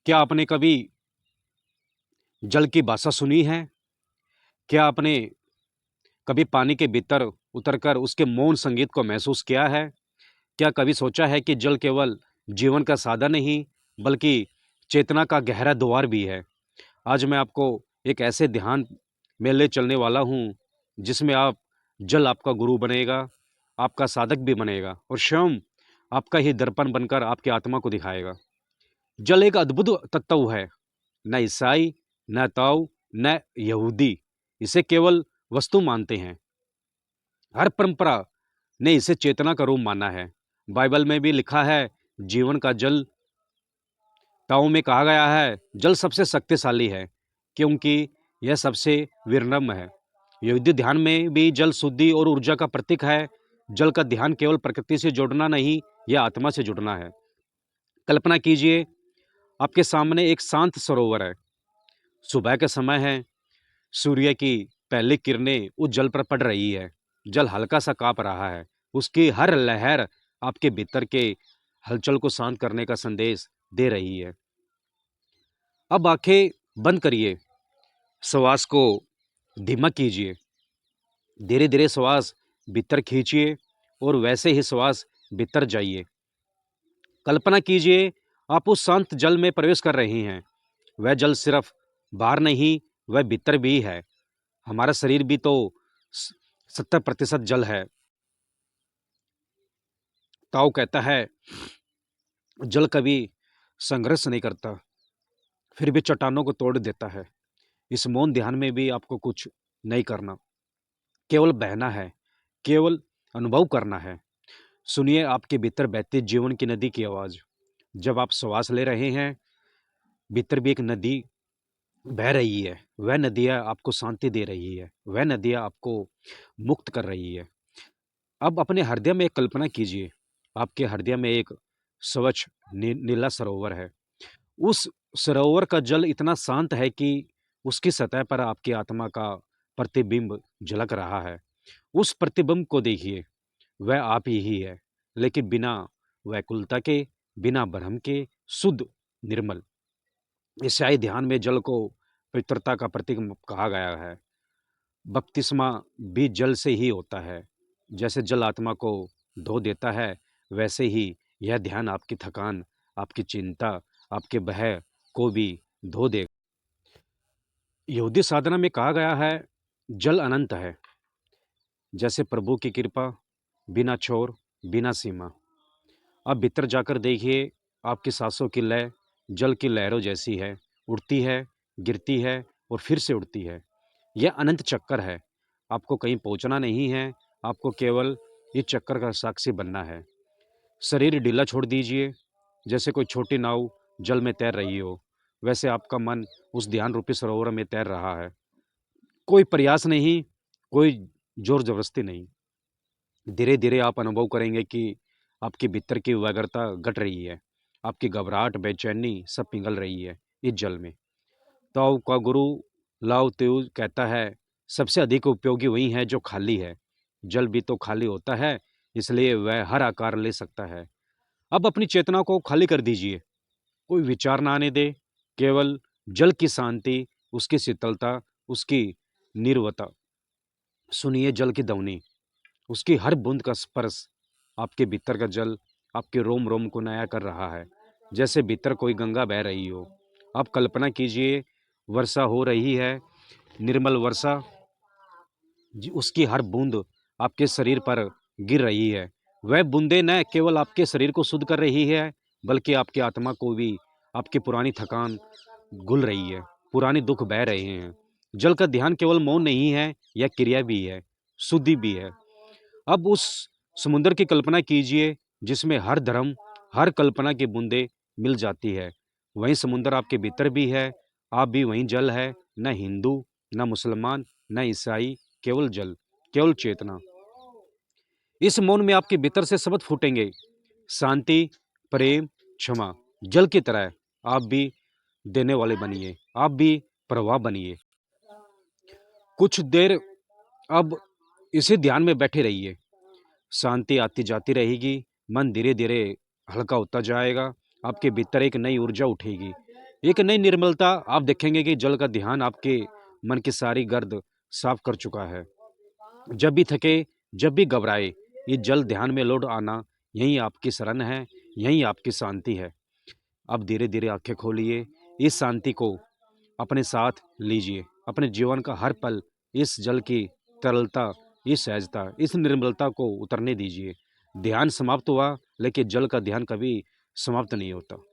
क्या आपने कभी जल की भाषा सुनी है? क्या आपने कभी पानी के भीतर उतरकर उसके मौन संगीत को महसूस किया है? क्या कभी सोचा है कि जल केवल जीवन का साधन नहीं, बल्कि चेतना का गहरा द्वार भी है? आज मैं आपको एक ऐसे ध्यान में ले चलने वाला हूँ, जिसमें जल आपका गुरु बनेगा, आपका साधक भी बनेगा और स्वयं आपका ही दर्पण बनकर आपकी आत्मा को दिखाएगा। जल एक अद्भुत तत्व है। न ईसाई, न ताऊ, न यहूदी इसे केवल वस्तु मानते हैं। हर परंपरा ने इसे चेतना का रूप माना है। बाइबल में भी लिखा है, जीवन का जल। ताओ में कहा गया है, जल सबसे शक्तिशाली है, क्योंकि यह सबसे विनम्र है। यहूदी ध्यान में भी जल शुद्धि और ऊर्जा का प्रतीक है। जल का ध्यान केवल प्रकृति से जुड़ना नहीं, यह आत्मा से जुड़ना है। कल्पना कीजिए, आपके सामने एक शांत सरोवर है। सुबह के समय है, सूर्य की पहली किरणें उस जल पर पड़ रही है। जल हल्का सा कांप रहा है। उसकी हर लहर आपके भीतर के हलचल को शांत करने का संदेश दे रही है। अब आंखें बंद करिए, श्वास को धीमा कीजिए, धीरे धीरे श्वास भीतर खींचिए और वैसे ही श्वास भीतर जाइए। कल्पना कीजिए, आप उस शांत जल में प्रवेश कर रहे हैं। वह जल सिर्फ बाहर नहीं, वह भीतर भी है। हमारा शरीर भी तो 70% जल है। ताओ कहता है, जल कभी संघर्ष नहीं करता, फिर भी चट्टानों को तोड़ देता है। इस मौन ध्यान में भी आपको कुछ नहीं करना, केवल बहना है, केवल अनुभव करना है। सुनिए आपके भीतर बहती जीवन की नदी की आवाज। जब आप श्वास ले रहे हैं, भीतर भी एक नदी बह रही है। वह नदियाँ आपको शांति दे रही है, वह नदियाँ आपको मुक्त कर रही है। अब अपने हृदय में एक कल्पना कीजिए, आपके हृदय में एक स्वच्छ नीला सरोवर है। उस सरोवर का जल इतना शांत है कि उसकी सतह पर आपकी आत्मा का प्रतिबिंब झलक रहा है। उस प्रतिबिंब को देखिए, वह आप ही है, लेकिन बिना व्याकुलता के, बिना भ्रम के, शुद्ध, निर्मल। ईसाई ध्यान में जल को पवित्रता का प्रतीक कहा गया है। बपतिस्मा भी जल से ही होता है। जैसे जल आत्मा को धो देता है, वैसे ही यह ध्यान आपकी थकान, आपकी चिंता, आपके भय को भी धो देगा। यहूदी साधना में कहा गया है, जल अनंत है, जैसे प्रभु की कृपा, बिना छोर, बिना सीमा। आप भीतर जाकर देखिए, आपकी सांसों की लय जल की लहरों जैसी है, उड़ती है, गिरती है और फिर से उड़ती है। यह अनंत चक्कर है। आपको कहीं पहुंचना नहीं है, आपको केवल इस चक्कर का साक्षी बनना है। शरीर ढीला छोड़ दीजिए, जैसे कोई छोटी नाव जल में तैर रही हो, वैसे आपका मन उस ध्यान रूपी सरोवर में तैर रहा है। कोई प्रयास नहीं, कोई जोर जबरदस्ती नहीं। धीरे धीरे आप अनुभव करेंगे कि आपके भीतर की व्यग्रता घट रही है, आपकी घबराहट, बेचैनी सब पिघल रही है इस जल में। ताओ का गुरु लाओ त्सु कहता है, सबसे अधिक उपयोगी वही है जो खाली है। जल भी तो खाली होता है, इसलिए वह हर आकार ले सकता है। अब अपनी चेतना को खाली कर दीजिए, कोई विचार ना आने दे, केवल जल की शांति, उसकी शीतलता, उसकी निर्वता। सुनिए जल की ध्वनि, उसकी हर बूंद का स्पर्श। आपके भीतर का जल आपके रोम रोम को नया कर रहा है, जैसे भीतर कोई गंगा बह रही हो। आप कल्पना कीजिए, वर्षा हो रही है, निर्मल वर्षा। उसकी हर बूंद आपके शरीर पर गिर रही है। वह बूंदें न केवल आपके शरीर को शुद्ध कर रही है, बल्कि आपकी आत्मा को भी, आपकी पुरानी थकान घुल रही है, पुराने दुख बह रहे हैं। जल का ध्यान केवल मौन नहीं है, यह क्रिया भी है, शुद्धि भी है। अब उस समुद्र की कल्पना कीजिए, जिसमें हर धर्म, हर कल्पना की बूंदें मिल जाती है। वहीं समुद्र आपके भीतर भी है, आप भी वहीं जल है। न हिंदू, न मुसलमान, न ईसाई, केवल जल, केवल चेतना। इस मौन में आपके भीतर से शब्द फूटेंगे, शांति, प्रेम, क्षमा। जल की तरह आप भी देने वाले बनिए, आप भी प्रवाह बनिए। कुछ देर अब इसी ध्यान में बैठे रहिए। शांति आती जाती रहेगी, मन धीरे धीरे हल्का होता जाएगा, आपके भीतर एक नई ऊर्जा उठेगी। एक नई निर्मलता आप देखेंगे कि जल का ध्यान आपके मन की सारी गर्द साफ कर चुका है। जब भी थके, जब भी घबराए, ये जल ध्यान में लौट आना, यही आपकी शरण है, यही आपकी शांति है। अब धीरे-धीरे आँखें खोलिए, इस शांति को अपने साथ लीजिए। अपने जीवन का हर पल इस जल की तरलता, इस सहजता, इस निर्मलता को उतरने दीजिए। ध्यान समाप्त हुआ, लेकिन जल का ध्यान कभी समाप्त नहीं होता।